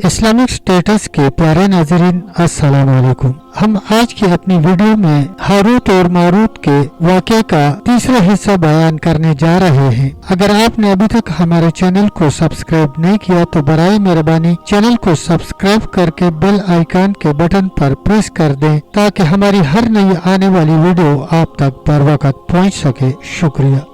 Islamic status کے پیارے ناظرین السلام علیکم۔ ہم آج کی اپنی ویڈیو میں ہاروت اور ماروت کے واقعے کا تیسرا حصہ بیان کرنے جا رہے ہیں۔ اگر آپ نے ابھی تک ہمارے چینل کو سبسکرائب نہیں کیا تو برائے مہربانی چینل کو سبسکرائب کر کے بیل آئیکن کے بٹن پر پریس کر دیں تاکہ ہماری ہر نئی آنے والی ویڈیو آپ تک بر وقت پہنچ سکے۔ شکریہ۔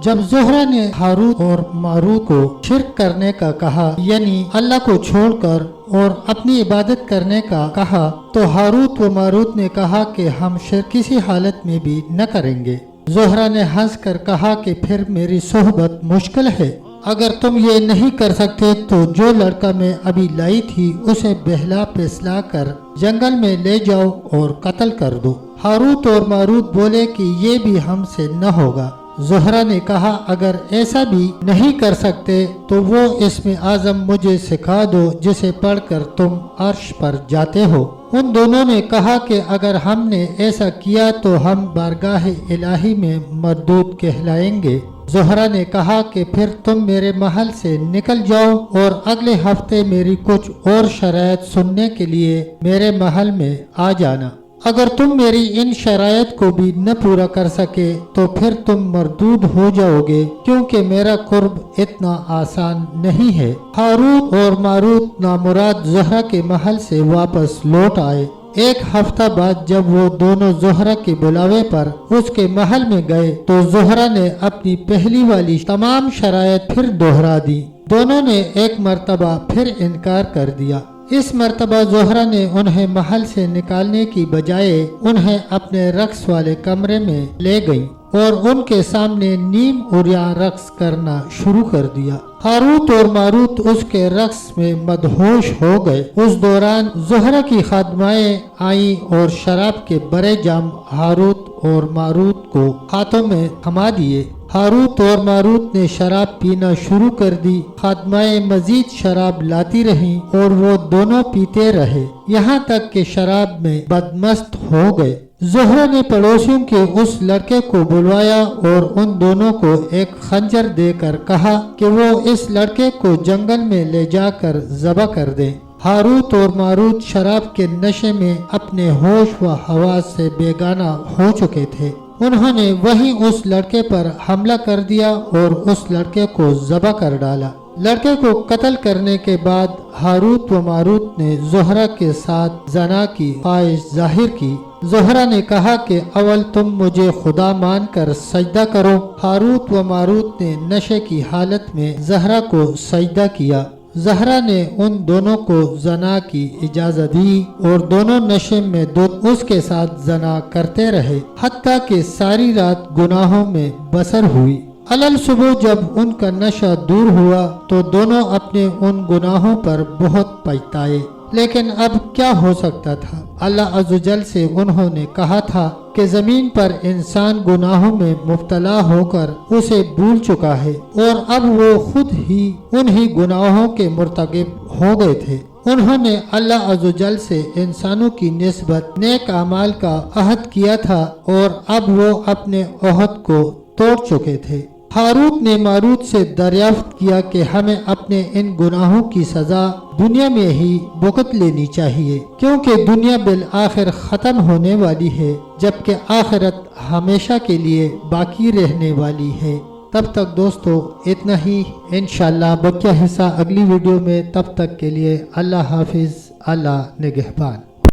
جب زہرہ نے ہاروت اور ماروت کو شرک کرنے کا کہا، یعنی اللہ کو چھوڑ کر اور اپنی عبادت کرنے کا کہا، تو ہاروت و ماروت نے کہا کہ ہم شرک کسی حالت میں بھی نہ کریں گے۔ زہرہ نے ہنس کر کہا کہ پھر میری صحبت مشکل ہے۔ اگر تم یہ نہیں کر سکتے تو جو لڑکا میں ابھی لائی تھی اسے بہلا پھسلا کر جنگل میں لے جاؤ اور قتل کر دو۔ ہاروت اور ماروت بولے کہ یہ بھی ہم سے نہ ہوگا۔ زہرہ نے کہا اگر ایسا بھی نہیں کر سکتے تو وہ اسم اعظم مجھے سکھا دو جسے پڑھ کر تم عرش پر جاتے ہو۔ ان دونوں نے کہا کہ اگر ہم نے ایسا کیا تو ہم بارگاہ الہی میں مردود کہلائیں گے۔ زہرہ نے کہا کہ پھر تم میرے محل سے نکل جاؤ اور اگلے ہفتے میری کچھ اور شرائط سننے کے لیے میرے محل میں آ جانا۔ اگر تم میری ان شرائط کو بھی نہ پورا کر سکے تو پھر تم مردود ہو جاؤ گے، کیونکہ میرا قرب اتنا آسان نہیں ہے۔ ہاروت اور ماروت نامراد زہرہ کے محل سے واپس لوٹ آئے۔ ایک ہفتہ بعد جب وہ دونوں زہرہ کے بلاوے پر اس کے محل میں گئے تو زہرہ نے اپنی پہلی والی تمام شرائط پھر دوہرا دی۔ دونوں نے ایک مرتبہ پھر انکار کر دیا۔ اس مرتبہ زہرہ نے انہیں محل سے نکالنے کی بجائے انہیں اپنے رقص والے کمرے میں لے گئی اور ان کے سامنے نیم عریاں رقص کرنا شروع کر دیا۔ ہاروت اور ماروت اس کے رقص میں مدہوش ہو گئے۔ اس دوران زہرہ کی خادمائیں آئیں اور شراب کے بڑے جام ہاروت اور ماروت کو ہاتھوں میں تھما دیے۔ ہاروت اور ماروت نے شراب پینا شروع کر دی۔ خادمائیں مزید شراب لاتی رہیں اور وہ دونوں پیتے رہے یہاں تک کہ شراب میں بدمست ہو گئے۔ زہرہ نے پڑوسیوں کے اس لڑکے کو بلوایا اور ان دونوں کو ایک خنجر دے کر کہا کہ وہ اس لڑکے کو جنگل میں لے جا کر ذبح کر دیں۔ ہاروت اور ماروت شراب کے نشے میں اپنے ہوش و حواس سے بیگانہ ہو چکے تھے۔ انہوں نے وہیں اس لڑکے پر حملہ کر دیا اور اس لڑکے کو ذبح کر ڈالا۔ لڑکے کو قتل کرنے کے بعد ہاروت و ماروت نے زہرہ کے ساتھ زنا کی خواہش ظاہر کی۔ زہرہ نے کہا کہ اول تم مجھے خدا مان کر سجدہ کرو۔ ہاروت و ماروت نے نشے کی حالت میں زہرہ کو سجدہ کیا۔ زہرہ نے ان دونوں کو زنا کی اجازت دی اور دونوں نشے میں اس کے ساتھ زنا کرتے رہے حتیٰ کہ ساری رات گناہوں میں بسر ہوئی۔ علل صبح جب ان کا نشہ دور ہوا تو دونوں اپنے ان گناہوں پر بہت پچھتائے، لیکن اب کیا ہو سکتا تھا؟ اللہ عز و جل سے انہوں نے کہا تھا کہ زمین پر انسان گناہوں میں مبتلا ہو کر اسے بھول چکا ہے اور اب وہ خود ہی انہی گناہوں کے مرتکب ہو گئے تھے۔ انہوں نے اللہ عز و جل سے انسانوں کی نسبت نیک اعمال کا عہد کیا تھا اور اب وہ اپنے عہد کو توڑ چکے تھے۔ ہاروت نے ماروت سے دریافت کیا کہ ہمیں اپنے ان گناہوں کی سزا دنیا میں ہی بھگت لینی چاہیے، کیونکہ دنیا بالآخر ختم ہونے والی ہے جبکہ آخرت ہمیشہ کے لیے باقی رہنے والی ہے۔ تب تک دوستو اتنا ہی، انشاءاللہ بقیہ حصہ اگلی ویڈیو میں۔ تب تک کے لیے اللہ حافظ، اللہ نگہبان۔